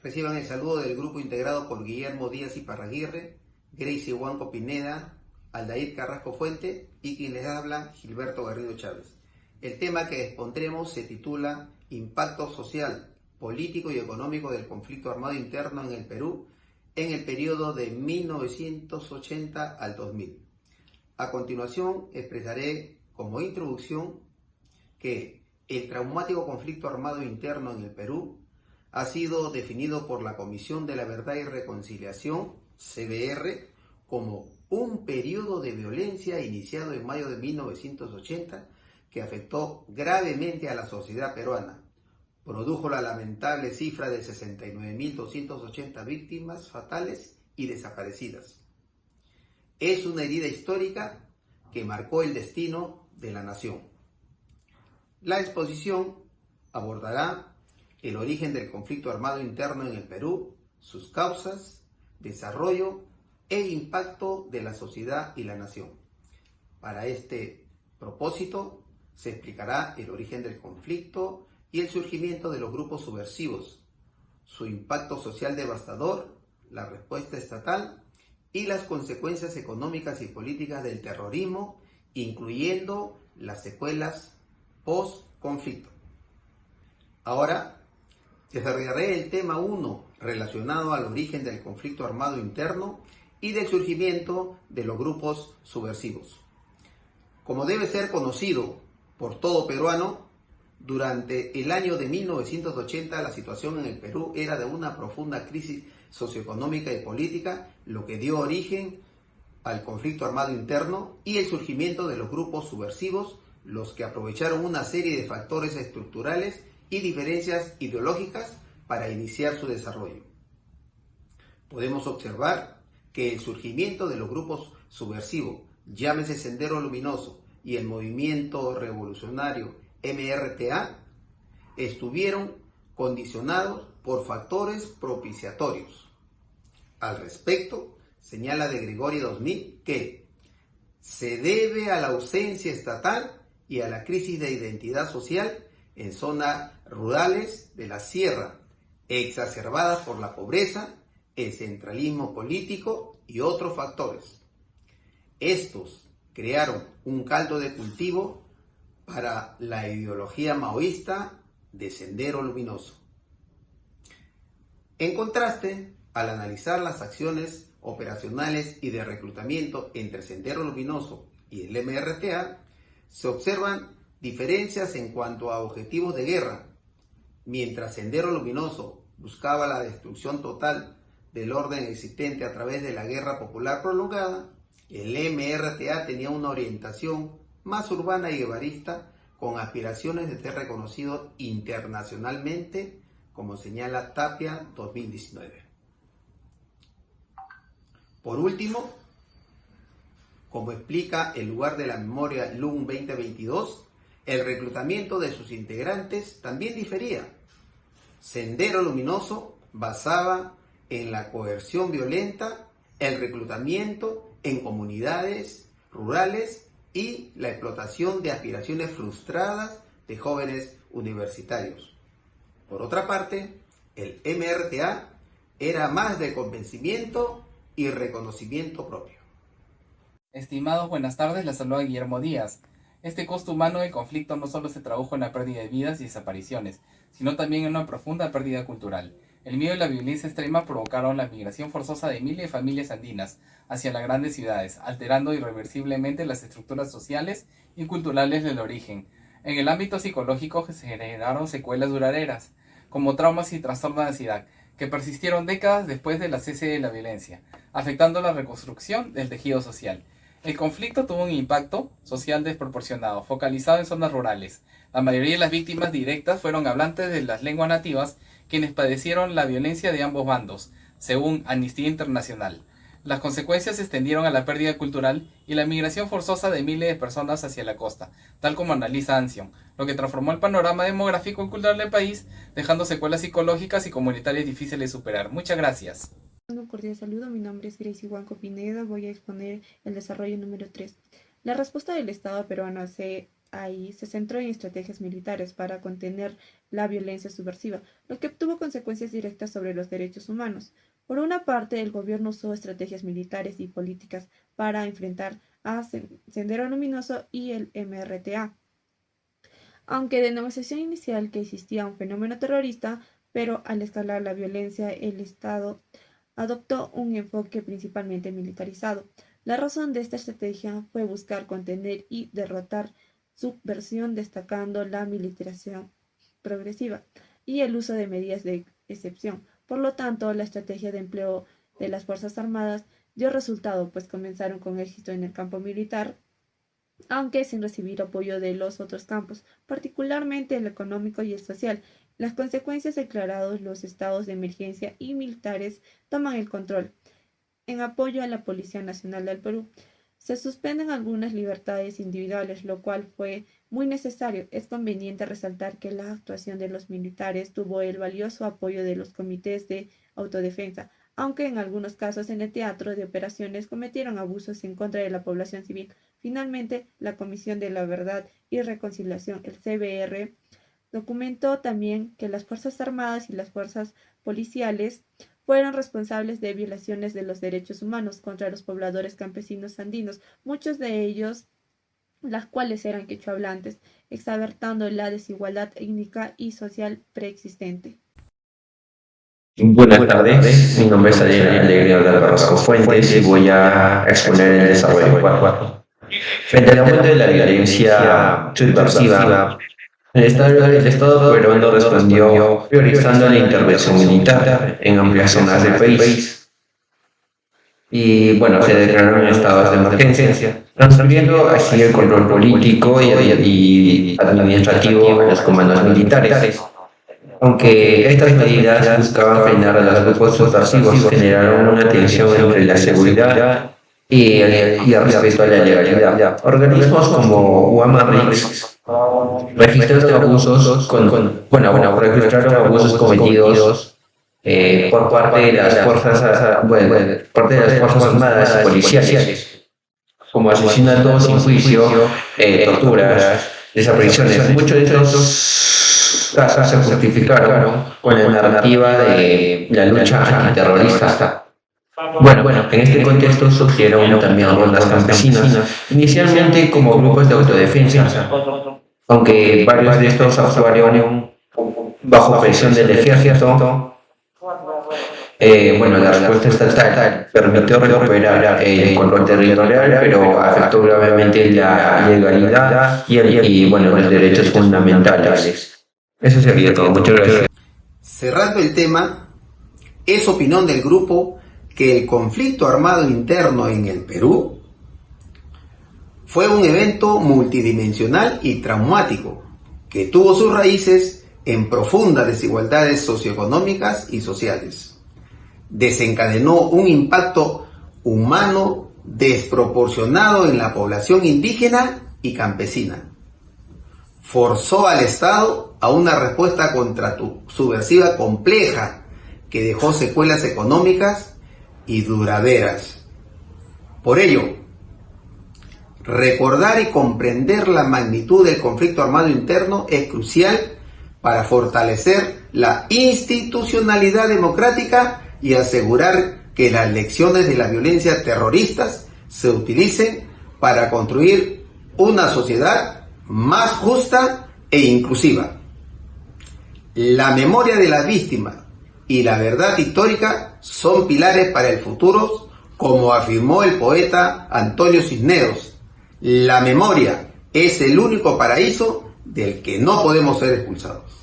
Reciban el saludo del grupo integrado por Guillermo Díaz Iparraguirre, Gracie Huanco Pineda, Aldair Carrasco Fuente y quien les habla, Gilberto Garrido Chávez. El tema que expondremos se titula Impacto social, político y económico del conflicto armado interno en el Perú en el periodo de 1980 al 2000. A continuación expresaré como introducción que el traumático conflicto armado interno en el Perú ha sido definido por la Comisión de la Verdad y Reconciliación, CVR, como un periodo de violencia iniciado en mayo de 1980 que afectó gravemente a la sociedad peruana. Produjo la lamentable cifra de 69.280 víctimas fatales y desaparecidas. Es una herida histórica que marcó el destino de la nación. La exposición abordará el origen del conflicto armado interno en el Perú, sus causas, desarrollo e impacto de la sociedad y la nación. Para este propósito se explicará el origen del conflicto y el surgimiento de los grupos subversivos, su impacto social devastador, la respuesta estatal y las consecuencias económicas y políticas del terrorismo, incluyendo las secuelas post-conflicto. Ahora desarrollaré el tema 1 relacionado al origen del conflicto armado interno y del surgimiento de los grupos subversivos. Como debe ser conocido por todo peruano, durante el año de 1980 la situación en el Perú era de una profunda crisis socioeconómica y política, lo que dio origen al conflicto armado interno y el surgimiento de los grupos subversivos, los que aprovecharon una serie de factores estructurales y diferencias ideológicas para iniciar su desarrollo. Podemos observar que el surgimiento de los grupos subversivos, llámese Sendero Luminoso y el movimiento revolucionario MRTA, estuvieron condicionados por factores propiciatorios. Al respecto, señala de Gregori 2000 que se debe a la ausencia estatal y a la crisis de identidad social en zonas rurales de la sierra, exacerbadas por la pobreza, el centralismo político y otros factores. Estos crearon un caldo de cultivo para la ideología maoísta de Sendero Luminoso. En contraste, al analizar las acciones operacionales y de reclutamiento entre Sendero Luminoso y el MRTA, se observan diferencias en cuanto a objetivos de guerra. Mientras Sendero Luminoso buscaba la destrucción total del orden existente a través de la guerra popular prolongada, el MRTA tenía una orientación más urbana y guevarista con aspiraciones de ser reconocido internacionalmente, como señala Tapia 2019. Por último, como explica el lugar de la memoria LUN 2022, el reclutamiento de sus integrantes también difería. Sendero Luminoso basaba en la coerción violenta, el reclutamiento en comunidades rurales y la explotación de aspiraciones frustradas de jóvenes universitarios. Por otra parte, el MRTA era más de convencimiento y reconocimiento propio. Estimados, buenas tardes, les saluda Guillermo Díaz. Este costo humano del conflicto no solo se tradujo en la pérdida de vidas y desapariciones, sino también en una profunda pérdida cultural. El miedo y la violencia extrema provocaron la migración forzosa de miles de familias andinas hacia las grandes ciudades, alterando irreversiblemente las estructuras sociales y culturales del origen. En el ámbito psicológico se generaron secuelas duraderas, como traumas y trastornos de ansiedad, que persistieron décadas después del cese de la violencia, afectando la reconstrucción del tejido social. El conflicto tuvo un impacto social desproporcionado, focalizado en zonas rurales. La mayoría de las víctimas directas fueron hablantes de las lenguas nativas, quienes padecieron la violencia de ambos bandos, según Amnistía Internacional. Las consecuencias se extendieron a la pérdida cultural y la migración forzosa de miles de personas hacia la costa, tal como analiza Ansion, lo que transformó el panorama demográfico y cultural del país, dejando secuelas psicológicas y comunitarias difíciles de superar. Muchas gracias. Un cordial saludo, mi nombre es Gracie Huanco Pineda, voy a exponer el desarrollo número 3. La respuesta del Estado peruano ahí se centró en estrategias militares para contener la violencia subversiva, lo que tuvo consecuencias directas sobre los derechos humanos. Por una parte, el gobierno usó estrategias militares y políticas para enfrentar a Sendero Luminoso y el MRTA, aunque de negociación inicial que existía un fenómeno terrorista, pero al escalar la violencia, el Estado adoptó un enfoque principalmente militarizado. La razón de esta estrategia fue buscar contener y derrotar subversión, destacando la militarización progresiva y el uso de medidas de excepción. Por lo tanto, la estrategia de empleo de las Fuerzas Armadas dio resultado, pues comenzaron con éxito en el campo militar, aunque sin recibir apoyo de los otros campos, particularmente el económico y el social. Las consecuencias declarados los estados de emergencia y militares toman el control. En apoyo a la Policía Nacional del Perú, se suspenden algunas libertades individuales, lo cual fue muy necesario. Es conveniente resaltar que la actuación de los militares tuvo el valioso apoyo de los comités de autodefensa, aunque en algunos casos en el teatro de operaciones cometieron abusos en contra de la población civil. Finalmente, la Comisión de la Verdad y Reconciliación, el CBR, documentó también que las Fuerzas Armadas y las fuerzas policiales fueron responsables de violaciones de los derechos humanos contra los pobladores campesinos andinos, muchos de ellos las cuales eran quechohablantes, exacerbando la desigualdad étnica y social preexistente. Buenas tardes, mi nombre es Adrián Alegría de Carrasco Fuentes y voy a exponer el desarrollo 4. Frente al aumento de la violencia subversiva, el Estado peruano respondió priorizando la intervención militar en amplias zonas del país y se declararon estados de emergencia, transfiriendo así el control político y administrativo a los comandos militares. Aunque estas medidas buscaban frenar a los grupos subversivos, generaron una tensión entre la seguridad y el respeto a la legalidad. Organismos como Uamarrix registraron abusos cometidos por parte de las fuerzas armadas y policiales, como asesinatos sin juicio, torturas, desapariciones. Muchos de estos casos se justificaron con la narrativa de la lucha antiterrorista. En este contexto surgieron también rondas campesinas, inicialmente como grupos de autodefensa, aunque varios de estos actuaron bajo presión del ejército. La respuesta estatal permitió recuperar el control territorial, pero afectó gravemente la legalidad y los derechos fundamentales. Eso sería todo. Muchas gracias. Cerrando el tema, es opinión del grupo que el conflicto armado interno en el Perú fue un evento multidimensional y traumático que tuvo sus raíces en profundas desigualdades socioeconómicas y sociales. Desencadenó un impacto humano desproporcionado en la población indígena y campesina. Forzó al Estado a una respuesta subversiva compleja que dejó secuelas económicas y duraderas. Por ello, recordar y comprender la magnitud del conflicto armado interno es crucial para fortalecer la institucionalidad democrática y asegurar que las lecciones de la violencia terroristas se utilicen para construir una sociedad más justa e inclusiva. La memoria de las víctimas y la verdad histórica son pilares para el futuro, como afirmó el poeta Antonio Cisneros. La memoria es el único paraíso del que no podemos ser expulsados.